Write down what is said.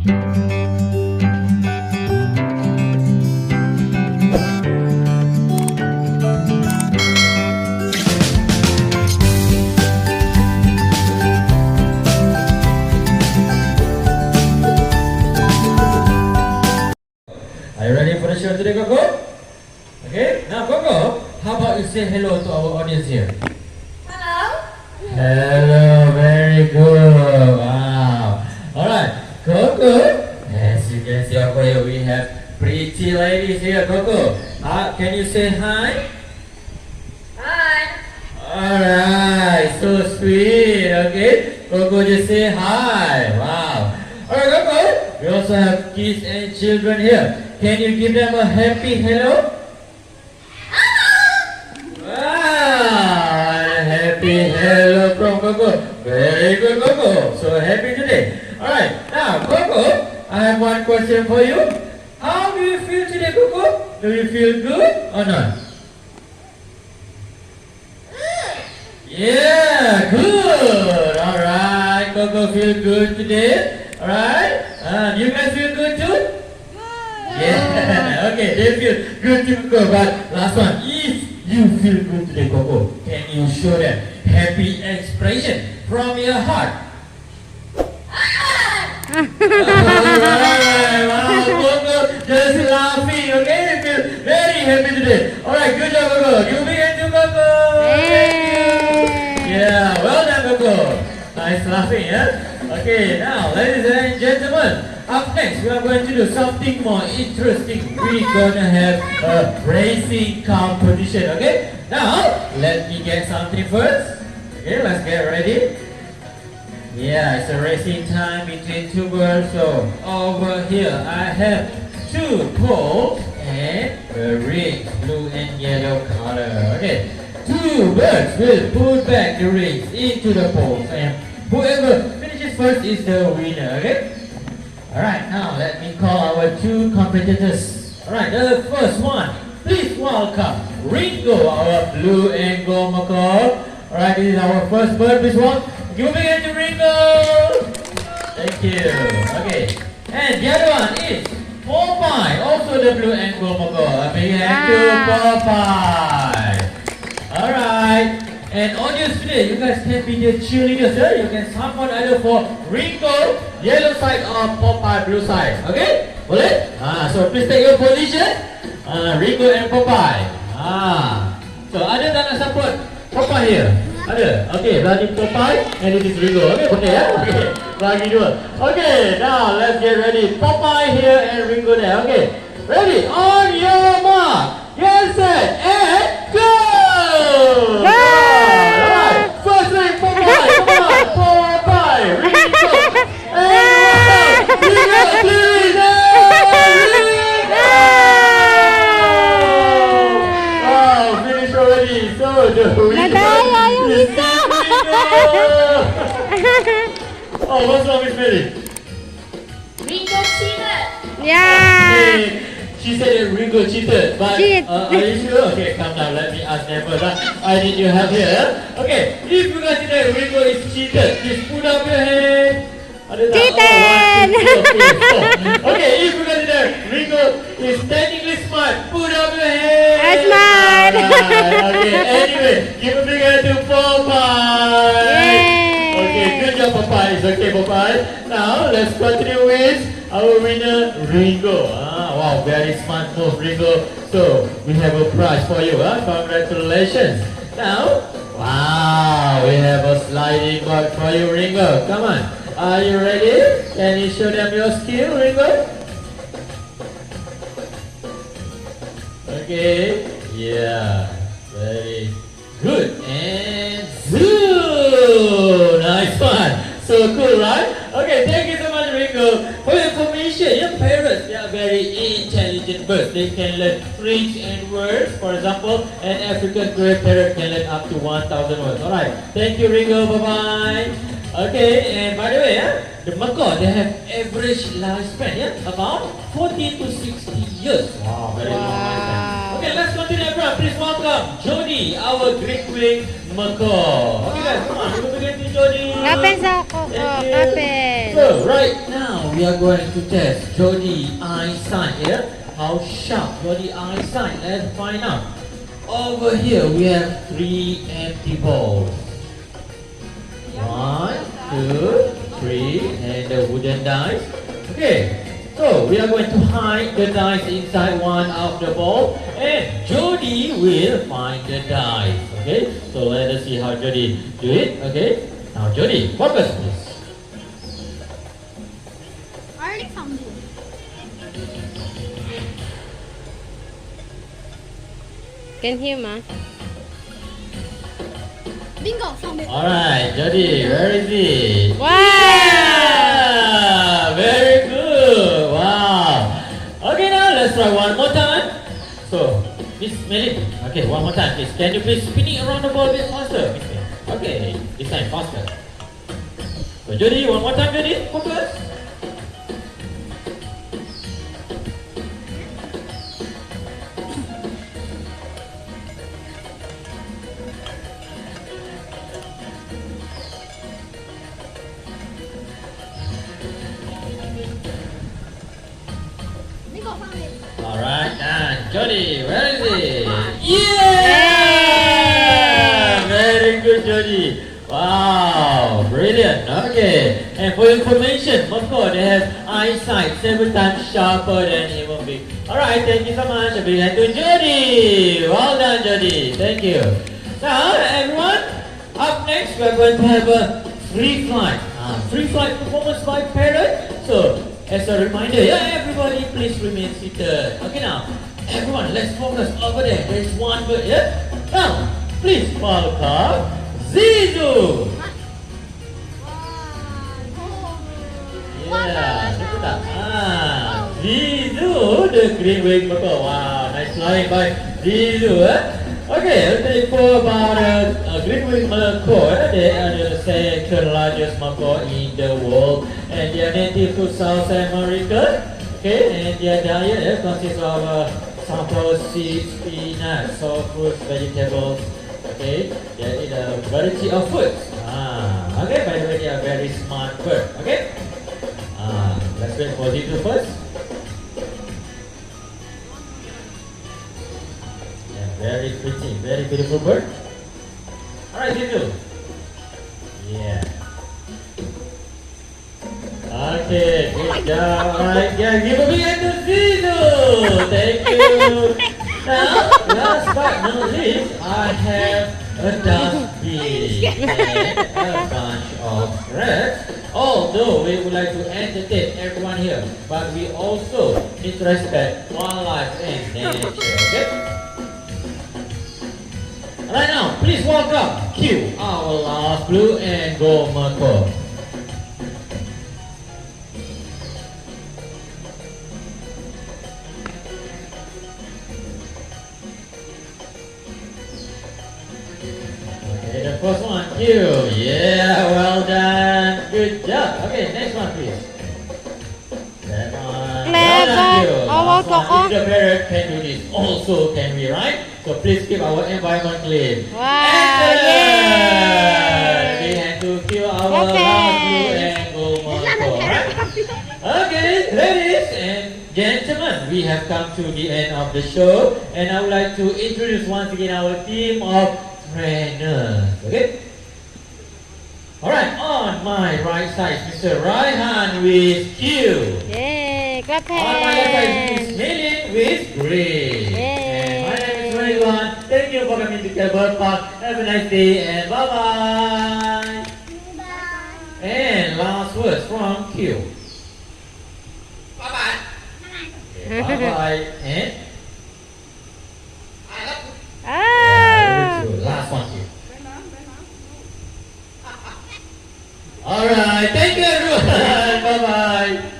Are you ready for the show today, Coco? Okay, now Coco, how about you say hello to our audience here? Hello. Hello, very good. Wow. Alright, Coco, as you can see over here, we have pretty ladies here, Coco. Can you say hi? Hi. Alright, so sweet, okay? Coco, just say hi. Wow. Alright, Coco, we also have kids and children here. Can you give them a happy hello? Wow, happy hello from Coco. Very good, Coco. So happy today. Alright, now Coco, I have one question for you. How do you feel today, Coco? Do you feel good or not? Yeah, good. Alright, Coco feel good today. Alright, you guys feel good too? Yeah, okay, they feel good to Coco. But last one, if you feel good today, Coco, can you show them happy expression from your heart? Alright, wow, Coco just laughing, okay? They feel very happy today. Alright, good job, Coco. Give a big hand to Coco. Thank you. Yeah, well done, Coco. Nice laughing, yeah? Okay, now, ladies and gentlemen, up next, we are going to do something more interesting. We're gonna have a racing competition, okay? Now, let me get something first. Okay, let's get ready. Yeah, it's a racing time between two birds. So, over here, I have two poles and a ring, blue and yellow color. Okay, two birds will put back the rings into the poles, and whoever finishes first is the winner, okay? Alright, now let me call our two competitors. Alright, the first one, please welcome Ringo, our blue and gold macaw. Alright, this is our first bird. Please welcome. Give a big hand to Ringo. Thank you. Okay, and the other one is Popeye, also the blue and gold macaw. A big hand to Popeye. Alright. And audience today, you guys can be the cheerleaders, yeah? You can support either for Ringo, yellow side or Popeye, blue side. Okay? Boleh? So please take your position. Ringo and Popeye. So ada tak nak support Popeye here? Ada? Okay, berani Popeye and this is Ringo. Okay, boleh ya? Okay, bagi dua. Okay, now let's get ready. Popeye here and Ringo there. Okay, ready? On your mark, get set, and go! First ring, Popeye, come on, Popeye, Ringo, and Ringo, please, Ringo! Wow, finish already, so the winner is Ringo! Oh, what's wrong with Mary? Ringo cheated. Yeah. She said that Ringo cheated, but are you sure? Okay, calm down, let me ask them first. I need your help here. Okay, if you guys think that Ringo is cheated, please put up your hand. Cheated! Okay, if you guys think that Ringo is technically smart, put up your hand. Smart! Okay, anyway, give a big hand to Popeye. Yay! Okay, good job Popeye. It's okay Popeye. Now, let's continue with our winner, Ringo. Wow, very smart move, Ringo. So, we have a prize for you. Congratulations. Now, wow, we have a sliding board for you, Ringo. Come on. Are you ready? Can you show them your skill, Ringo? Okay. Yeah. Very good. And zoom. Nice one. So cool, right? Okay, thank you so much, Ringo. For your information, your parrots, they are very intelligent birds. They can learn French and words. For example, an African grey parrot can learn up to 1,000 words. Alright, thank you, Ringo. Bye-bye. Okay, and by the way, the macaw, they have average lifespan, about 40 to 60 years. Wow, very long lifespan. Okay, let's continue, everyone. Please welcome Jody, our great-winged macaw. Okay, guys, come on. Give a big hand to Jody. Kapin sa ako. Kapin. So right now we are going to test Jody eyesight here. How sharp Jody eyesight? Let's find out. Over here we have 3 empty balls. 1, 2, 3, and the wooden dice. Okay. So we are going to hide the dice inside one of the ball, and Jody will find the dice. Okay. So let us see how Jody do it. Okay. Now Jody, focus please. I already found it. Can hear ma? Bingo, found it. Alright, Jody, where is it? Wow! Yeah, very good. Wow. Okay, now let's try one more time. So, Miss Melly, okay, one more time, please. Can you please spin it around the ball a bit faster, Miss Melly? Okay, this time faster. So, Jody, one more time, Jody. Focus. Bingo, found it. Alright, and Jody, where is it? Yeah! Very good, Jody. Wow, brilliant. Okay, and for your information, of course, they have eyesight 7 times sharper than human being. Alright, thank you so much. A big hand to Jody. Well done, Jody. Thank you. Now, everyone, up next, we're going to have a free flight. Free flight performance by parrot. So, as a reminder, yeah, everybody please remain seated. Okay now, everyone, let's focus over there. There's one bird, yeah? Now, please welcome Zizu. Yeah, look at that. Zizu, the green winged macaw. Wow, nice flying by Zizu. Okay, let's take for about a green winged macaw. They are the second largest macaw in the world, and they are native to South America. Okay, and their diet consists of sunflower seeds, peanuts, soft fruits, vegetables. Okay, they eat a variety of foods. Okay, by the way, they are very smart bird. Okay, let's wait for Zizu first. Yeah, very pretty, very beautiful bird. Alright, Zizu. Yeah. Okay, good job. Alright, yeah, give a big hand to Zizu. Thank you. Now, last but not least, I have a dustbin and a bunch of rats. Although we would like to entertain everyone here, but we also need to respect wildlife and nature. Okay? Right now, please welcome Q, our last blue and gold macaw. Okay, the first one, Q. Yeah, well done. Good job. Okay, next one, please. That one. Well done, Q. Last one, if the parrot can do this, also can we, right? So please keep our environment clean. Wow, Excellent! Big hand to Q, our last blue Okay. and gold macaw, right? Okay, ladies and gentlemen, we have come to the end of the show, and I would like to introduce once again our team of trainers. Okay? Alright, on my right side, Mr. Raihan with Q. Yay, clap On my left side, hands. Miss Millie with Green. Yay. And my name is Raihan. Thank you for coming to Bird Park. Have a nice day and bye-bye. And last words from Q. Bye-bye. Okay, bye-bye. And Ah. very good. Last one, Q. Alright, thank you everyone. Bye-bye.